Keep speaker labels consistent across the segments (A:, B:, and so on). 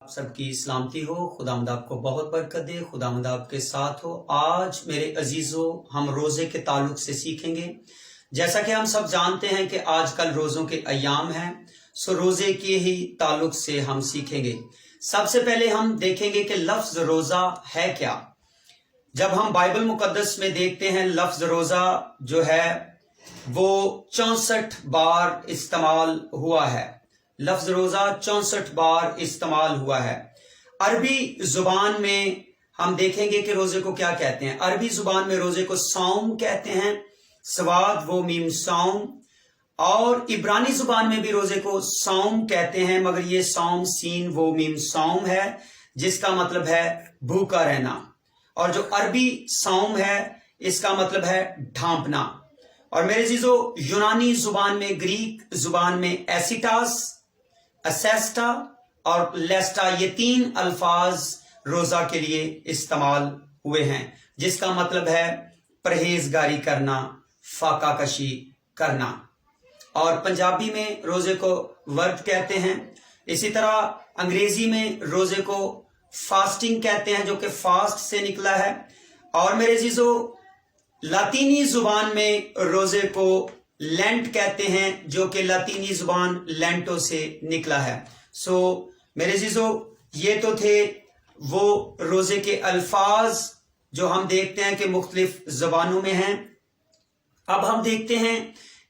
A: आप सबकी सलामती हो। खुदावंद आपको बहुत बरकत दे, खुदावंद आपके साथ हो। आज मेरे अजीजों, हम रोजे के ताल्लुक से सीखेंगे। जैसा कि हम सब जानते हैं कि आजकल रोजों के अयाम हैं, सो रोजे के ही ताल्लुक से हम सीखेंगे। सबसे पहले हम देखेंगे कि लफ्ज रोजा है क्या। जब हम बाइबल मुकद्दस में देखते हैं, लफ्ज रोजा जो है वो 64 बार इस्तेमाल हुआ है। लफ्ज रोजा 64 बार इस्तेमाल हुआ है। अरबी जुबान में हम देखेंगे कि रोजे को क्या कहते हैं। अरबी जुबान में रोजे को सौम कहते हैं, सवाद वो मीम सौम। और इब्रानी जुबान में भी रोजे को सौम कहते हैं, मगर ये सौम सीन वो मीम सौम है, जिसका मतलब है भूखा रहना। और जो अरबी सौम है इसका मतलब है ढांपना। और मेरे जीजो, यूनानी जुबान में, ग्रीक जुबान में एसिटास, असेस्टा और लेस्टा, ये 3 अल्फाज रोजा के लिए इस्तेमाल हुए हैं, जिसका मतलब है परहेजगारी करना, फाका कशी करना। और पंजाबी में रोजे को वर्त कहते हैं। इसी तरह अंग्रेजी में रोजे को फास्टिंग कहते हैं, जो कि फास्ट से निकला है। और मेरे जीजो, लातीनी जुबान में रोजे को लेंट कहते हैं, जो कि लातीनी जुबान लेंटो से निकला है। सो मेरे जीजो, ये तो थे वो रोजे के अल्फाज जो हम देखते हैं कि मुख्तलिफ जबानों में हैं। अब हम देखते हैं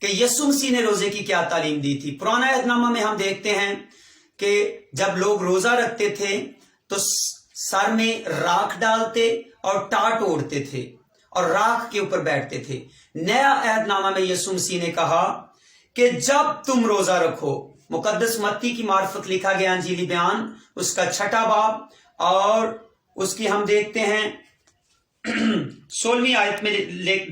A: कि यीशु मसीह ने रोजे की क्या तालीम दी थी। पुराना अहदनामा में हम देखते हैं कि जब लोग रोजा रखते थे तो सर में राख डालते और टाट ओढ़ते थे और राख के ऊपर बैठते थे। नया अहदनामा में यीशु मसीह ने कहा कि जब तुम रोजा रखो, मुकद्दस मत्ती की मार्फत लिखा गया अंजीली बयान, उसका 6वां बाब, और उसकी हम देखते हैं 16वीं आयत में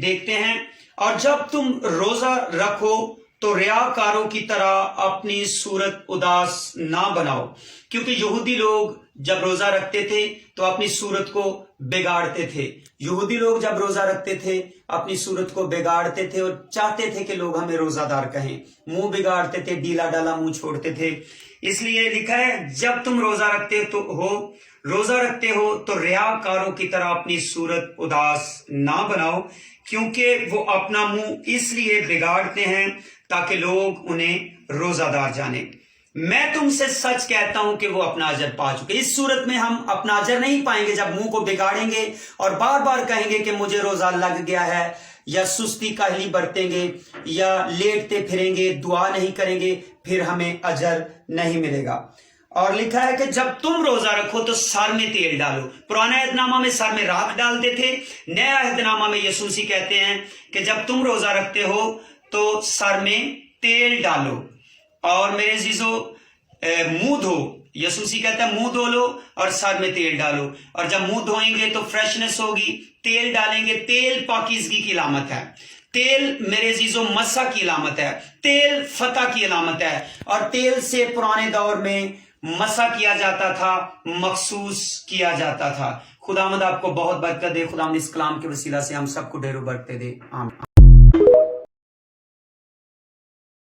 A: देखते हैं, और जब तुम रोजा रखो तो रियाकारों की तरह अपनी सूरत उदास ना बनाओ। क्योंकि यहूदी लोग जब रोजा रखते थे तो अपनी सूरत को बिगाड़ते थे। यहूदी लोग जब रोजा रखते थे अपनी सूरत को बिगाड़ते थे और चाहते थे कि लोग हमें रोजादार कहें। मुंह बिगाड़ते थे, ढीला डाला मुंह छोड़ते थे। इसलिए लिखा है, जब तुम रोजा रखते हो तो रियाकारों की तरह अपनी सूरत उदास ना बनाओ, क्योंकि वो अपना मुंह इसलिए बिगाड़ते हैं ताकि लोग उन्हें रोजादार जाने। मैं तुमसे सच कहता हूं कि वो अपना अजर पा चुके। इस सूरत में हम अपना अजर नहीं पाएंगे जब मुंह को बिगाड़ेंगे और बार बार कहेंगे कि मुझे रोजा लग गया है, या सुस्ती काहली बरतेंगे, या लेटते फिरेंगे, दुआ नहीं करेंगे, फिर हमें अजर नहीं मिलेगा। और लिखा है कि जब तुम रोजा रखो तो सर में तेल डालो। पुराना अहदनामा में सर में राख डालते थे। नया अहदनामा में यीशु मसीह कहते हैं कि जब तुम रोजा रखते हो तो सर में तेल डालो। और मेरे जीजो, मुंह धो, यीशु मसीह कहता है मुंह धो लो और सर में तेल डालो। और जब मुंह धोएंगे तो फ्रेशनेस होगी। तेल डालेंगे, तेल पाकीज़गी की अलामत है। तेल मेरे जीजो मसा की अलामत है। तेल फतह की अलामत है। और तेल से पुराने दौर में मसा किया जाता था, मखसूस किया जाता था। खुदावंद आपको बहुत बरकत दे। खुदावंद इस कलाम के वसीला से हम सबको ढेरों बरकत दे। आमीन।